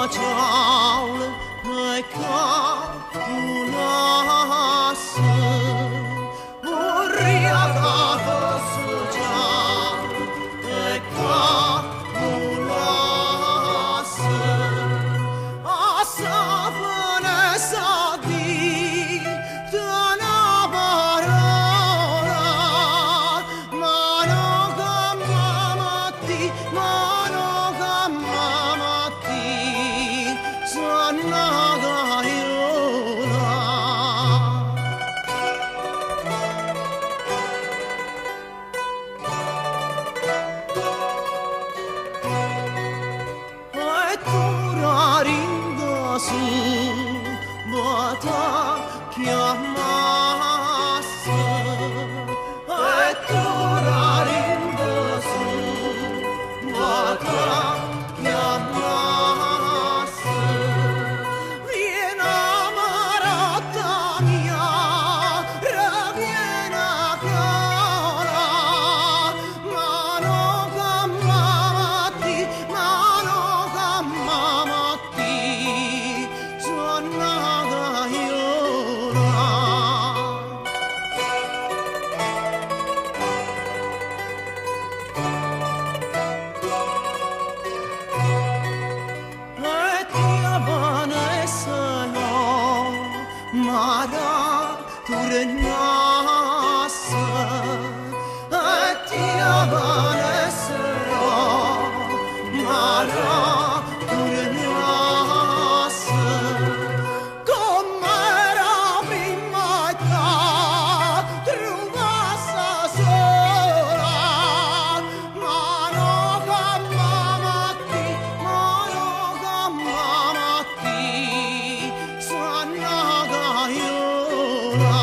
ciaule e capunasse urriagato su ciaule e capunasse a sapone sa di una parola ma non cammamati ma non cammamati sono gaiola e tu rarinda su bata chiamasse e tu rarinda su bata chiamasse vieni amarata mia revieni a cara ma non cammamati ma non cammamati sono gaiola e ti avanesero mara turnasse e ti avanesero mara turnasse com'era prima età trovasse sola ma non cammamati ma non cammamati sono gaiola